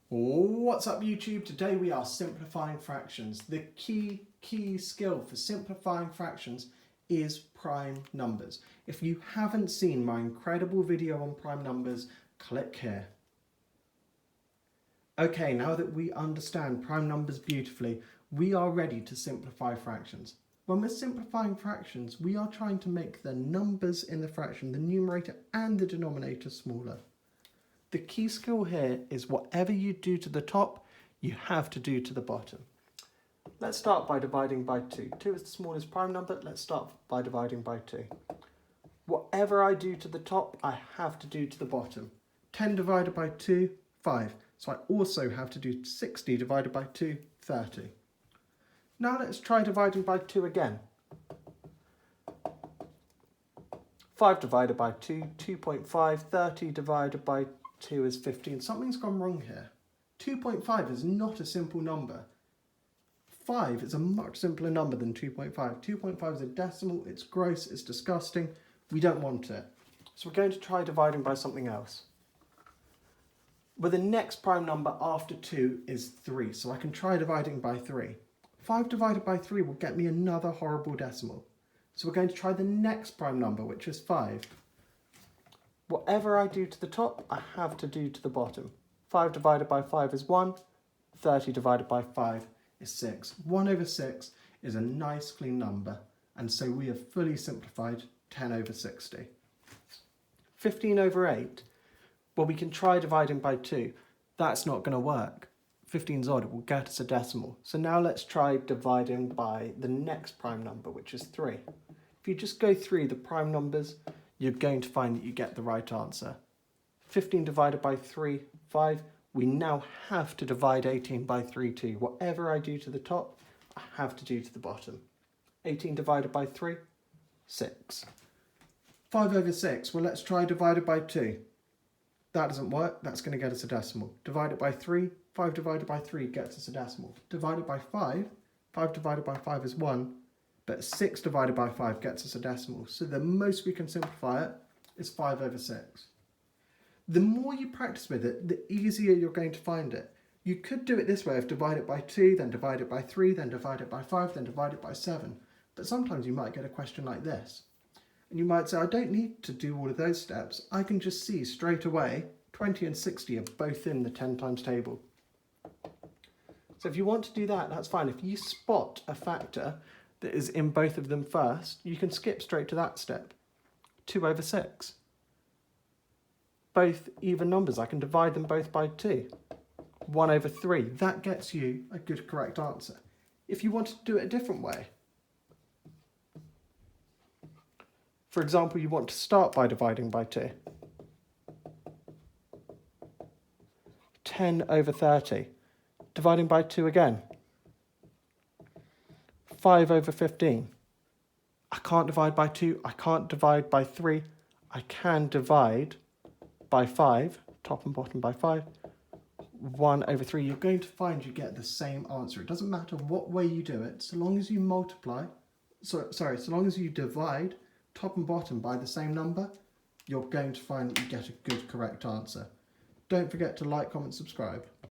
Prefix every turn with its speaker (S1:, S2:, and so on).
S1: What's up YouTube? Today we are simplifying fractions. The key skill for simplifying fractions is prime numbers. If you haven't seen my incredible video on prime numbers, click here. Okay, now that we understand prime numbers beautifully, we are ready to simplify fractions. When we're simplifying fractions, we are trying to make the numbers in the fraction, the numerator and the denominator, smaller. The key skill here is whatever you do to the top, you have to do to the bottom. Let's start by dividing by 2. 2 is the smallest prime number. Let's start by dividing by 2. Whatever I do to the top, I have to do to the bottom. 10 divided by 2, 5. So I also have to do 60 divided by 2, 30. Now let's try dividing by 2 again. 5 divided by 2, 2.5. 30 divided by 2 is 15. Something's gone wrong here. 2.5 is not a simple number. 5 is a much simpler number than 2.5. 2.5 is a decimal, it's gross, it's disgusting. We don't want it. So we're going to try dividing by something else. Well, the next prime number after 2 is 3, so I can try dividing by 3. 5 divided by 3 will get me another horrible decimal. So we're going to try the next prime number, which is 5. Whatever I do to the top, I have to do to the bottom. 5 divided by 5 is 1. 30 divided by 5 is 6. 1 over 6 is a nice clean number, and so we have fully simplified 10 over 60. 15 over 8, well, we can try dividing by 2. That's not going to work. 15's odd, it will get us a decimal. So now let's try dividing by the next prime number, which is 3. If you just go through the prime numbers, you're going to find that you get the right answer. 15 divided by 3, 5. We now have to divide 18 by 3 too. Whatever I do to the top, I have to do to the bottom. 18 divided by 3, 6. 5 over 6, well, let's try divided by 2. That doesn't work, that's going to get us a decimal. Divided by 3, 5 divided by 3 gets us a decimal. Divided by 5, 5 divided by 5 is 1. But 6 divided by 5 gets us a decimal. So the most we can simplify it is 5 over 6. The more you practice with it, the easier you're going to find it. You could do it this way of divide it by 2, then divide it by 3, then divide it by 5, then divide it by 7. But sometimes you might get a question like this. And you might say, I don't need to do all of those steps. I can just see straight away 20 and 60 are both in the 10 times table. So if you want to do that, that's fine. If you spot a factor that is in both of them first, you can skip straight to that step. 2 over 6. Both even numbers, I can divide them both by 2. 1 over 3, that gets you a good correct answer. If you want to do it a different way, for example, you want to start by dividing by 2. 10 over 30, dividing by 2 again. 5 over 15. I can't divide by 2, I can't divide by 3, I can divide by 5, top and bottom by 5. 1 over 3, you're going to find you get the same answer. It doesn't matter what way you do it, so long as you so long as you divide top and bottom by the same number, you're going to find that you get a good correct answer. Don't forget to like, comment, subscribe.